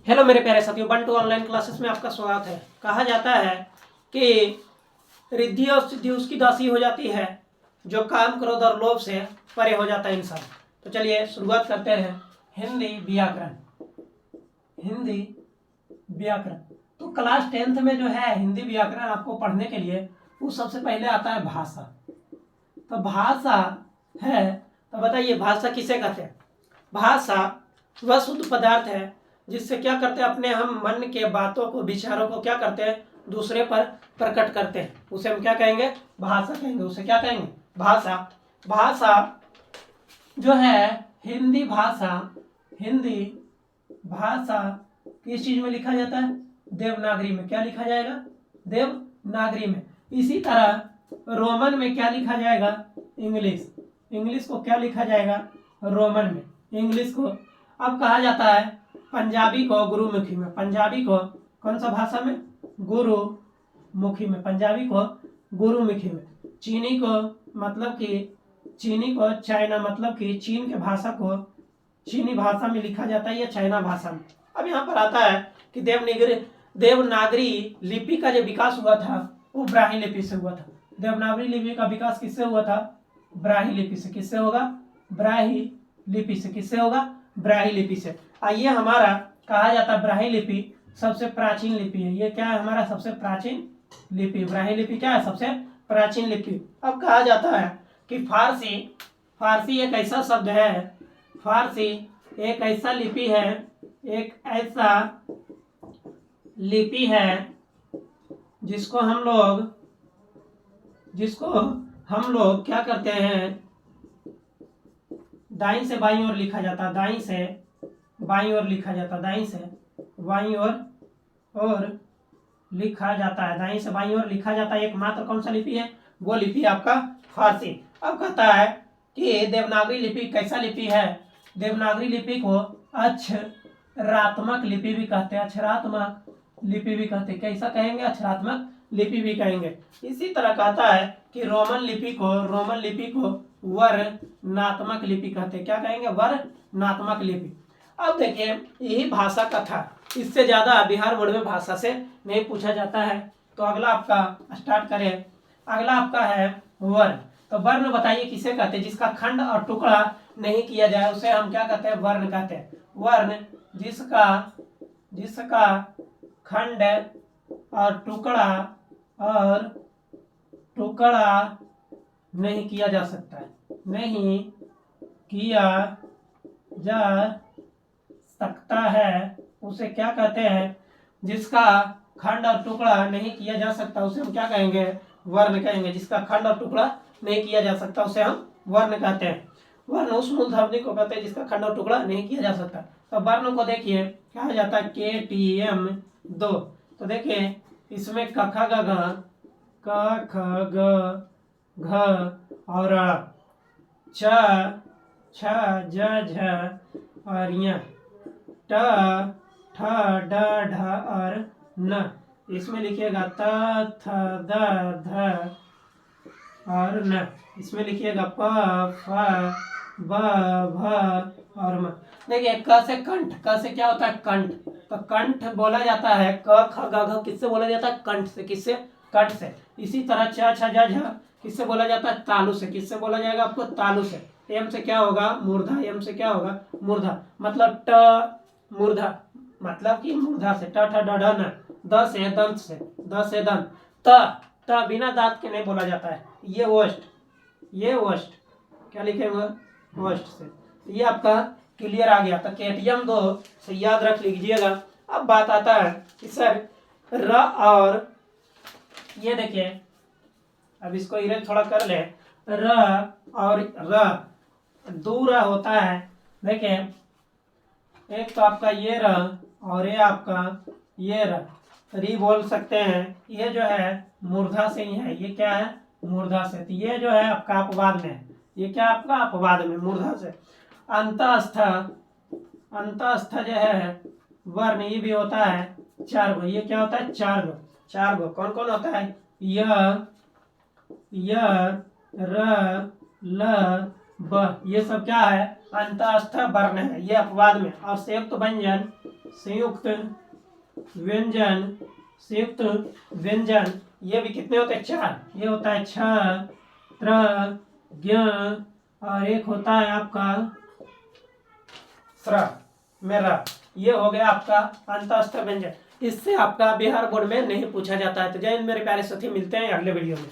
Hello मेरे प्यारे साथियों, बंटू ऑनलाइन क्लासेस में आपका स्वागत है। कहा जाता है कि रिद्धि और सिद्धि उसकी दासी हो जाती है जो काम क्रोध और लोभ से परे हो जाता है इंसान। तो चलिए शुरुआत करते हैं। हिंदी व्याकरण। हिंदी व्याकरण तो क्लास 10th में जो है हिंदी व्याकरण आपको पढ़ने के लिए वो सबसे पहले आता है भाषा। तो भाषा है, तो बताइए भाषा किसे कहते हैं? भाषा वह शुद्ध पदार्थ है जिससे क्या करते हैं, अपने हम मन के बातों को विचारों को क्या करते हैं, दूसरे पर प्रकट करते हैं। उसे हम क्या कहेंगे? भाषा कहेंगे। उसे क्या कहेंगे? भाषा। भाषा जो है हिंदी भाषा, हिंदी भाषा किस चीज में लिखा जाता है? देवनागरी में। क्या लिखा जाएगा? देवनागरी में। इसी तरह रोमन में क्या लिखा जाएगा? इंग्लिश। इंग्लिश को क्या लिखा जाएगा? रोमन में। इंग्लिश को अब कहा जाता है पंजाबी को गुरुमुखी में। पंजाबी को कौन सा भाषा में? गुरुमुखी में। पंजाबी को गुरुमुखी में। चीनी को मतलब कि चीनी को चाइना, मतलब कि चीन के भाषा को चीनी भाषा में लिखा जाता है या चाइना भाषा में। अब यहाँ पर आता है कि देवनागरी लिपि का जो विकास हुआ था वो ब्राह्मी लिपि से हुआ था। देवनागरी लिपि का विकास किससे हुआ था? ब्राह्मी लिपि से। किससे होगा? ब्राह्मी लिपि से। किससे होगा? ब्राह्मी लिपि से। आइए, हमारा कहा जाता है ब्राह्मी लिपि सबसे प्राचीन लिपि है। ये क्या है? हमारा सबसे प्राचीन लिपि। ब्राह्मी लिपि क्या है? सबसे प्राचीन लिपि। अब कहा जाता है कि फारसी, फारसी एक ऐसा शब्द है, फारसी एक ऐसा लिपि है, एक ऐसा लिपि है जिसको हम लोग क्या करते हैं, दाईं से बाईं ओर लिखा जाता है। दाईं से बाईं ओर लिखा जाता है। दाईं से बाईं ओर लिखा जाता है। दाईं से बाईं ओर लिखा जाता है। एकमात्र कौन सा लिपि है? वो लिपि आपका फारसी। अब कहता है कि देवनागरी लिपि कैसा लिपि है? देवनागरी लिपि को अक्षरात्मक लिपि भी कहते हैं। अक्षरात्मक लिपि भी कहते हैं। कैसा कहेंगे? अक्षरात्मक लिपि भी कहेंगे। इसी तरह कहता है कि रोमन लिपि को वर्णात्मक लिपि कहते हैं। क्या कहेंगे? वर्णात्मक लिपि। अब देखिए, यही भाषा का था, इससे ज्यादा बिहार बोर्ड में भाषा से नहीं पूछा जाता है। तो अगला आपका स्टार्ट करें। अगला आपका है वर्ण। तो वर्ण बताइए किसे कहते हैं? जिसका खंड और टुकड़ा नहीं किया जाए उसे हम क्या कहते हैं? वर्ण कहते हैं। वर्ण जिसका खंड और टुकड़ा नहीं किया जा सकता है, नहीं किया जा सकता है, उसे क्या कहते हैं? जिसका खंड और टुकड़ा नहीं किया जा सकता उसे हम क्या कहेंगे? वर्ण कहेंगे। जिसका खंड और टुकड़ा नहीं किया जा सकता उसे हम वर्ण कहते हैं। वर्ण उस मूलध्वनि को कहते हैं जिसका खंड और टुकड़ा नहीं किया जा सकता। तो वर्ण को देखिए कहा जाता है KTM 2। तो देखिए इसमें क ख ग घ, क ख ग घ और च छ ज झ और य, ट ठ ड ढ और न। इसमें लिखिएगा त थ द ध और न। इसमें लिखिएगा प फ ब भ और म। देखिए क से कंठ, क से क्या होता है? कंठ। तो कंठ बोला जाता है, क ख ग घ किससे बोला जाता है? कंठ से। किससे? कंठ से। इसी तरह च छ ज झ किससे बोला जाता है? तालु से। किससे बोला जाएगा आपको? तालु से। एम से क्या होगा? मूर्धा। एम से क्या होगा? मूर्धा। मतलब ट मूर्धा, मतलब कि मूर्धा से। ट ठ ड ढ न। द से दंत से। द से दंत। त बिना दांत के नहीं बोला जाता है। ये वोष्ठ क्या लिखेंगे? वोष्ठ से। ये आपका क्लियर आ गया। तो KTM 2 से याद रख लीजिएगा। अब बात आता है कि सर र और ये देखिए, अब इसको इरेज थोड़ा कर ले। र और र दूर होता है। देखिए एक तो आपका ये र और ये आपका ये र, री बोल सकते हैं। ये जो है मूर्धा से ही है। ये क्या है? मूर्धा से। तो ये जो है आपका अपवाद में है। ये क्या आपका? अपवाद में, मूर्धा से। अंतस्थ जो है वर्ण, ये भी होता है 4 गो। ये क्या होता है? 4 गो। 4 गो कौन कौन होता है? य र ल ब, ये सब क्या है? अंतस्थ वर्ण है। ये अपवाद में। और संयुक्त संयुक्त व्यंजन, संयुक्त व्यंजन, ये भी कितने होते हैं? 4। ये होता है छ, त्र, ज्ञ, और एक होता है आपका स्र में र। ये हो गया आपका अंतःस्थ व्यंजन। इससे आपका बिहार बोर्ड में नहीं पूछा जाता है। तो जय हिंद मेरे प्यारे साथी, मिलते हैं अगले वीडियो में।